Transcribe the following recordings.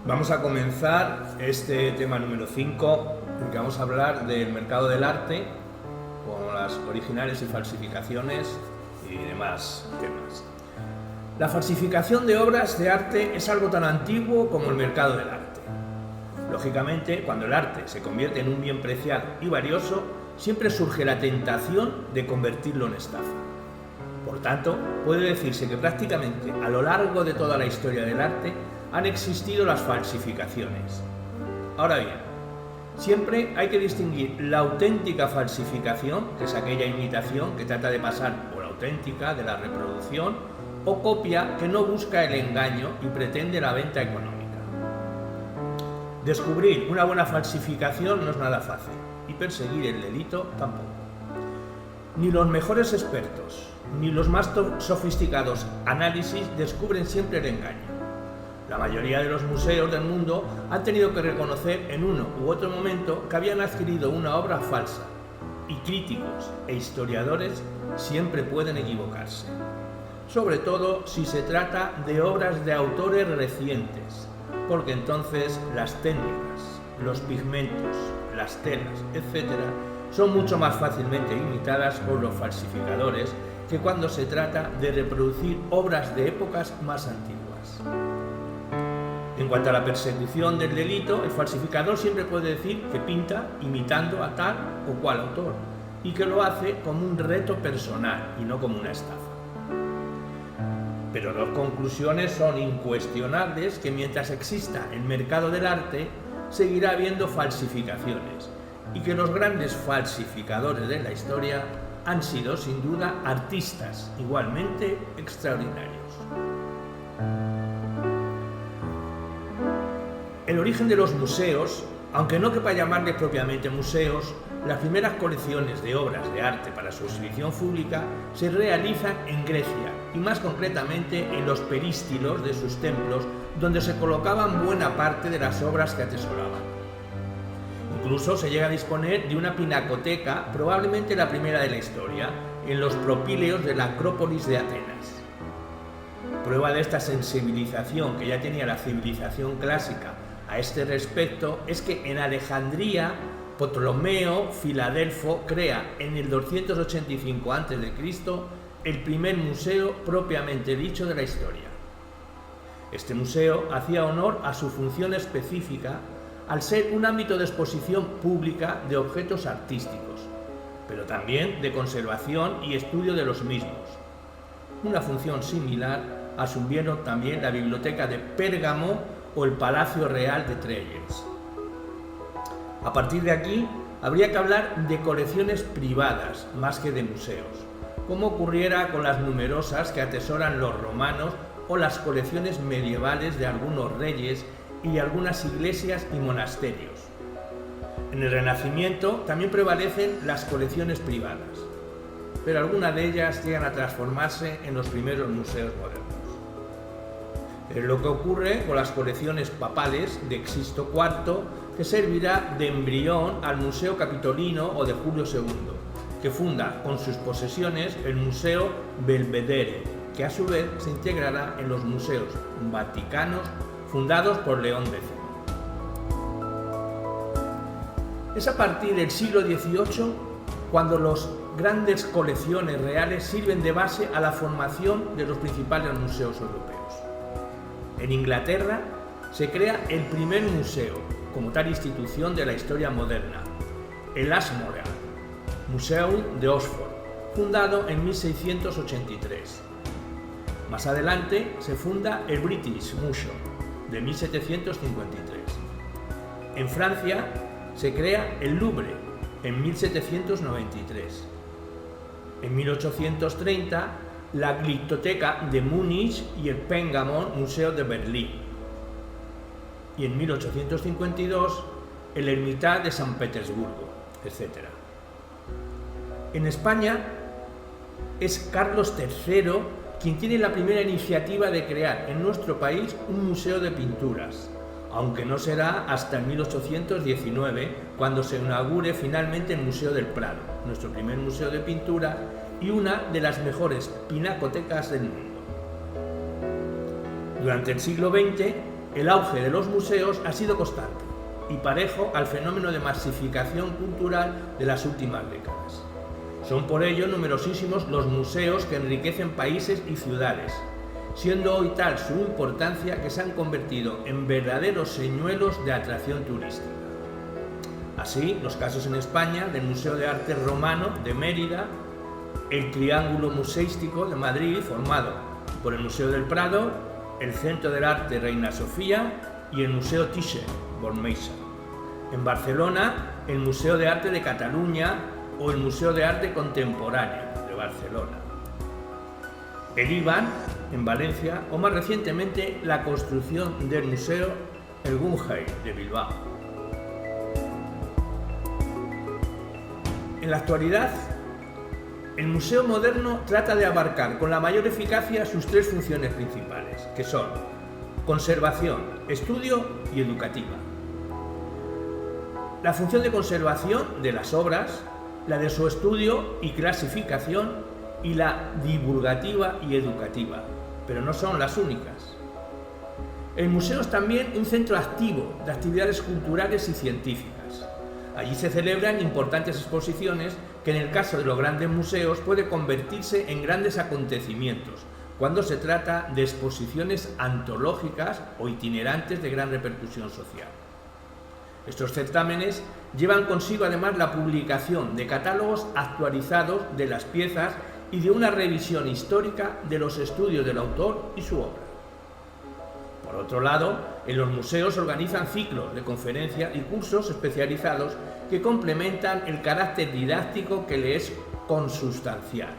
Vamos a comenzar este tema número 5, en que vamos a hablar del mercado del arte, con las originales y falsificaciones y demás temas. La falsificación de obras de arte es algo tan antiguo como el mercado del arte. Lógicamente, cuando el arte se convierte en un bien preciado y valioso, siempre surge la tentación de convertirlo en estafa. Por tanto, puede decirse que prácticamente a lo largo de toda la historia del arte han existido las falsificaciones. Ahora bien, siempre hay que distinguir la auténtica falsificación, que es aquella imitación que trata de pasar por auténtica de la reproducción, o copia que no busca el engaño y pretende la venta económica. Descubrir una buena falsificación no es nada fácil, y perseguir el delito tampoco. Ni los mejores expertos, ni los más sofisticados análisis descubren siempre el engaño. La mayoría de los museos del mundo han tenido que reconocer en uno u otro momento que habían adquirido una obra falsa, y críticos e historiadores siempre pueden equivocarse, sobre todo si se trata de obras de autores recientes, porque entonces las técnicas, los pigmentos, las telas, etc., son mucho más fácilmente imitadas por los falsificadores que cuando se trata de reproducir obras de épocas más antiguas. En cuanto a la persecución del delito, el falsificador siempre puede decir que pinta imitando a tal o cual autor y que lo hace como un reto personal y no como una estafa. Pero las conclusiones son incuestionables, que mientras exista el mercado del arte, seguirá habiendo falsificaciones, y que los grandes falsificadores de la historia han sido, sin duda, artistas igualmente extraordinarios. El origen de los museos, aunque no quepa llamarles propiamente museos, las primeras colecciones de obras de arte para su exhibición pública se realizan en Grecia, y más concretamente en los perístilos de sus templos, donde se colocaban buena parte de las obras que atesoraban. Incluso se llega a disponer de una pinacoteca, probablemente la primera de la historia, en los propíleos de la Acrópolis de Atenas. Prueba de esta sensibilización que ya tenía la civilización clásica a este respecto es que en Alejandría, Ptolomeo Filadelfo crea en el 285 a.C. el primer museo propiamente dicho de la historia. Este museo hacía honor a su función específica al ser un ámbito de exposición pública de objetos artísticos, pero también de conservación y estudio de los mismos. Una función similar asumieron también la biblioteca de Pérgamo o el Palacio Real de Trelles. A partir de aquí, habría que hablar de colecciones privadas más que de museos, como ocurriera con las numerosas que atesoran los romanos o las colecciones medievales de algunos reyes y algunas iglesias y monasterios. En el Renacimiento también prevalecen las colecciones privadas, pero algunas de ellas llegan a transformarse en los primeros museos modernos. Es lo que ocurre con las colecciones papales de Sixto IV, que servirá de embrión al Museo Capitolino o de Julio II, que funda con sus posesiones el Museo Belvedere, que a su vez se integrará en los museos vaticanos fundados por León X. Es a partir del siglo XVIII cuando las grandes colecciones reales sirven de base a la formación de los principales museos europeos. En Inglaterra se crea el primer museo, como tal institución de la historia moderna, el Ashmolean Museum de Oxford, fundado en 1683. Más adelante se funda el British Museum, de 1753. En Francia se crea el Louvre, en 1793. En 1830, la Gliptoteca de Múnich y el Pergamon Museo de Berlín. Y en 1852, el Hermitage de San Petersburgo, etc. En España es Carlos III quien tiene la primera iniciativa de crear en nuestro país un museo de pinturas, aunque no será hasta 1819 cuando se inaugure finalmente el Museo del Prado, nuestro primer museo de pintura y una de las mejores pinacotecas del mundo. Durante el siglo XX, el auge de los museos ha sido constante y parejo al fenómeno de masificación cultural de las últimas décadas. Son por ello numerosísimos los museos que enriquecen países y ciudades, siendo hoy tal su importancia que se han convertido en verdaderos señuelos de atracción turística. Así, los casos en España del Museo de Arte Romano de Mérida, el Triángulo Museístico de Madrid, formado por el Museo del Prado, el Centro del Arte Reina Sofía y el Museo Thyssen-Bornemisza. En Barcelona, el Museo de Arte de Cataluña o el Museo de Arte Contemporáneo de Barcelona. El IBAN, en Valencia, o más recientemente la construcción del Museo El Guggenheim de Bilbao. En la actualidad, el museo moderno trata de abarcar con la mayor eficacia sus tres funciones principales, que son conservación, estudio y educativa. La función de conservación de las obras, la de su estudio y clasificación y la divulgativa y educativa, pero no son las únicas. El museo es también un centro activo de actividades culturales y científicas. Allí se celebran importantes exposiciones que en el caso de los grandes museos puede convertirse en grandes acontecimientos, cuando se trata de exposiciones antológicas o itinerantes de gran repercusión social. Estos certámenes llevan consigo además la publicación de catálogos actualizados de las piezas y de una revisión histórica de los estudios del autor y su obra. Por otro lado, en los museos se organizan ciclos de conferencias y cursos especializados que complementan el carácter didáctico que le es consustancial.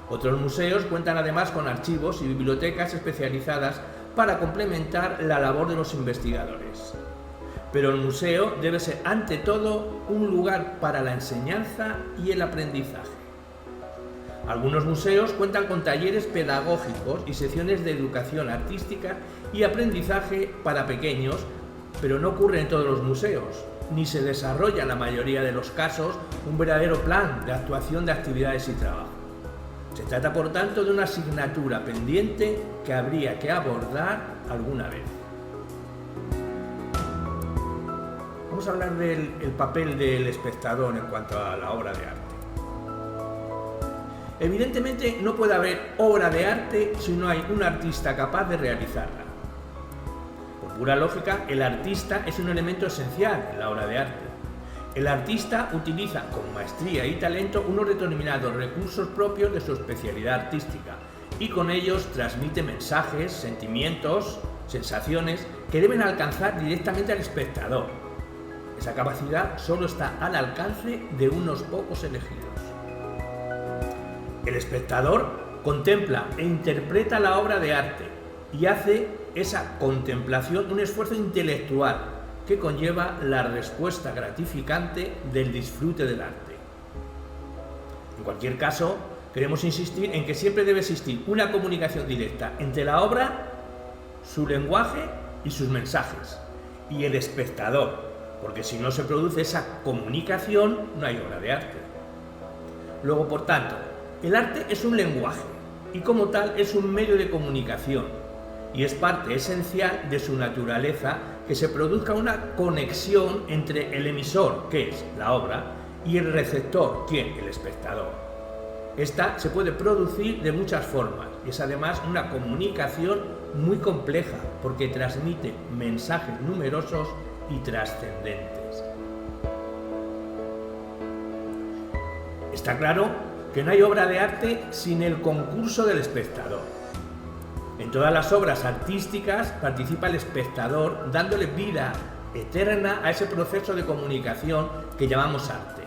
Otros museos cuentan además con archivos y bibliotecas especializadas para complementar la labor de los investigadores. Pero el museo debe ser ante todo un lugar para la enseñanza y el aprendizaje. Algunos museos cuentan con talleres pedagógicos y secciones de educación artística y aprendizaje para pequeños, pero no ocurre en todos los museos, ni se desarrolla en la mayoría de los casos un verdadero plan de actuación de actividades y trabajo. Se trata, por tanto, de una asignatura pendiente que habría que abordar alguna vez. Vamos a hablar del papel del espectador en cuanto a la obra de arte. Evidentemente no puede haber obra de arte si no hay un artista capaz de realizarla. Por pura lógica, el artista es un elemento esencial en la obra de arte. El artista utiliza con maestría y talento unos determinados recursos propios de su especialidad artística y con ellos transmite mensajes, sentimientos, sensaciones que deben alcanzar directamente al espectador. Esa capacidad solo está al alcance de unos pocos elegidos. El espectador contempla e interpreta la obra de arte y hace esa contemplación un esfuerzo intelectual que conlleva la respuesta gratificante del disfrute del arte. En cualquier caso, queremos insistir en que siempre debe existir una comunicación directa entre la obra, su lenguaje y sus mensajes, y el espectador, porque si no se produce esa comunicación, no hay obra de arte. Luego, por tanto, el arte es un lenguaje y como tal es un medio de comunicación y es parte esencial de su naturaleza que se produzca una conexión entre el emisor, que es la obra, y el receptor, ¿quién? El espectador. Esta se puede producir de muchas formas y es además una comunicación muy compleja porque transmite mensajes numerosos y trascendentes. Está claro que no hay obra de arte sin el concurso del espectador. En todas las obras artísticas participa el espectador dándole vida eterna a ese proceso de comunicación que llamamos arte.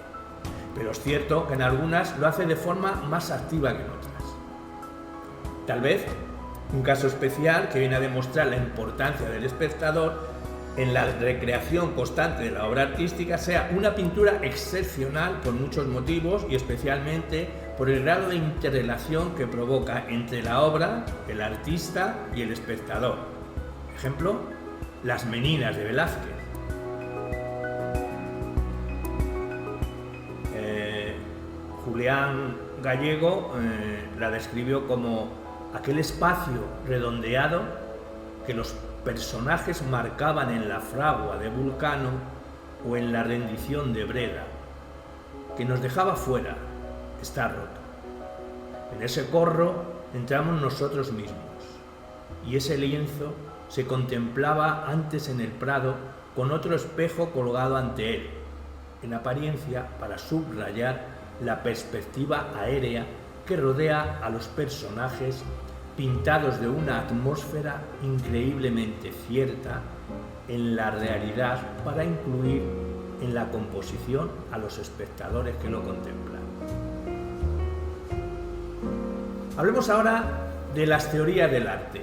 Pero es cierto que en algunas lo hace de forma más activa que en otras. Tal vez un caso especial que viene a demostrar la importancia del espectador en la recreación constante de la obra artística sea una pintura excepcional por muchos motivos y especialmente por el grado de interrelación que provoca entre la obra, el artista y el espectador. Ejemplo, Las Meninas de Velázquez. Julián Gallego la describió como aquel espacio redondeado que los personajes marcaban en la fragua de Vulcano o en la rendición de Breda, que nos dejaba fuera, está roto. En ese corro entramos nosotros mismos, y ese lienzo se contemplaba antes en el Prado con otro espejo colgado ante él, en apariencia para subrayar la perspectiva aérea que rodea a los personajes pintados de una atmósfera increíblemente cierta en la realidad para incluir en la composición a los espectadores que lo contemplan. Hablemos ahora de las teorías del arte,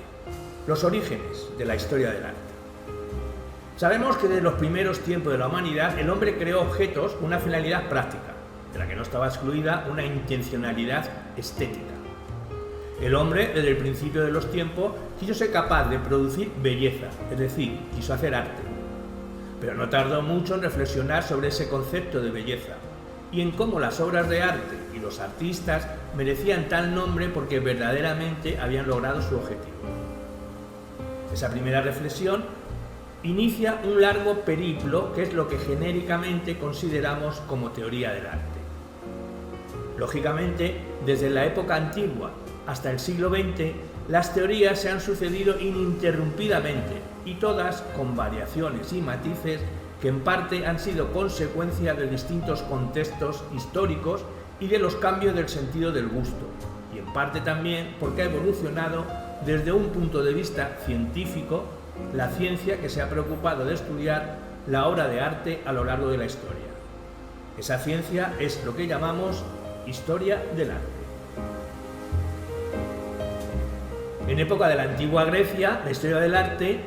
los orígenes de la historia del arte. Sabemos que desde los primeros tiempos de la humanidad el hombre creó objetos con una finalidad práctica, de la que no estaba excluida una intencionalidad estética. El hombre, desde el principio de los tiempos, quiso ser capaz de producir belleza, es decir, quiso hacer arte. Pero no tardó mucho en reflexionar sobre ese concepto de belleza y en cómo las obras de arte y los artistas merecían tal nombre porque verdaderamente habían logrado su objetivo. Esa primera reflexión inicia un largo periplo que es lo que genéricamente consideramos como teoría del arte. Lógicamente, desde la época antigua hasta el siglo XX, las teorías se han sucedido ininterrumpidamente y todas con variaciones y matices que en parte han sido consecuencia de distintos contextos históricos y de los cambios del sentido del gusto, y en parte también porque ha evolucionado desde un punto de vista científico la ciencia que se ha preocupado de estudiar la obra de arte a lo largo de la historia. Esa ciencia es lo que llamamos historia del arte. En época de la antigua Grecia, la historia del arte,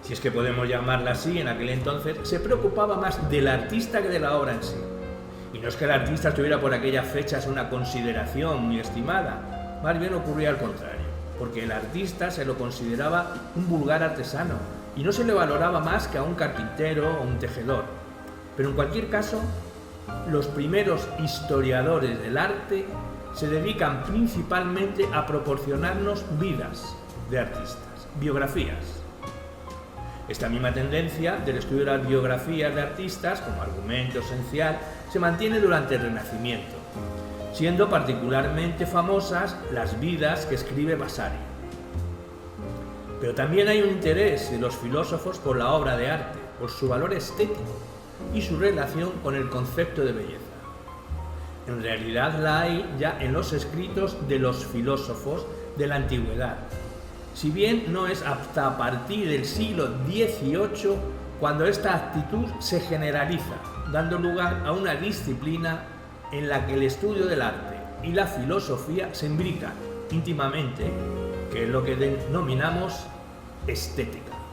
si es que podemos llamarla así en aquel entonces, se preocupaba más del artista que de la obra en sí. Y no es que el artista tuviera por aquellas fechas una consideración muy estimada, más bien ocurría al contrario, porque el artista se lo consideraba un vulgar artesano y no se le valoraba más que a un carpintero o un tejedor. Pero en cualquier caso, los primeros historiadores del arte se dedican principalmente a proporcionarnos vidas de artistas, biografías. Esta misma tendencia del estudio de las biografías de artistas como argumento esencial se mantiene durante el Renacimiento, siendo particularmente famosas las vidas que escribe Vasari. Pero también hay un interés de los filósofos por la obra de arte, por su valor estético y su relación con el concepto de belleza. En realidad la hay ya en los escritos de los filósofos de la antigüedad, si bien no es hasta a partir del siglo XVIII cuando esta actitud se generaliza, dando lugar a una disciplina en la que el estudio del arte y la filosofía se imbrican íntimamente, que es lo que denominamos estética.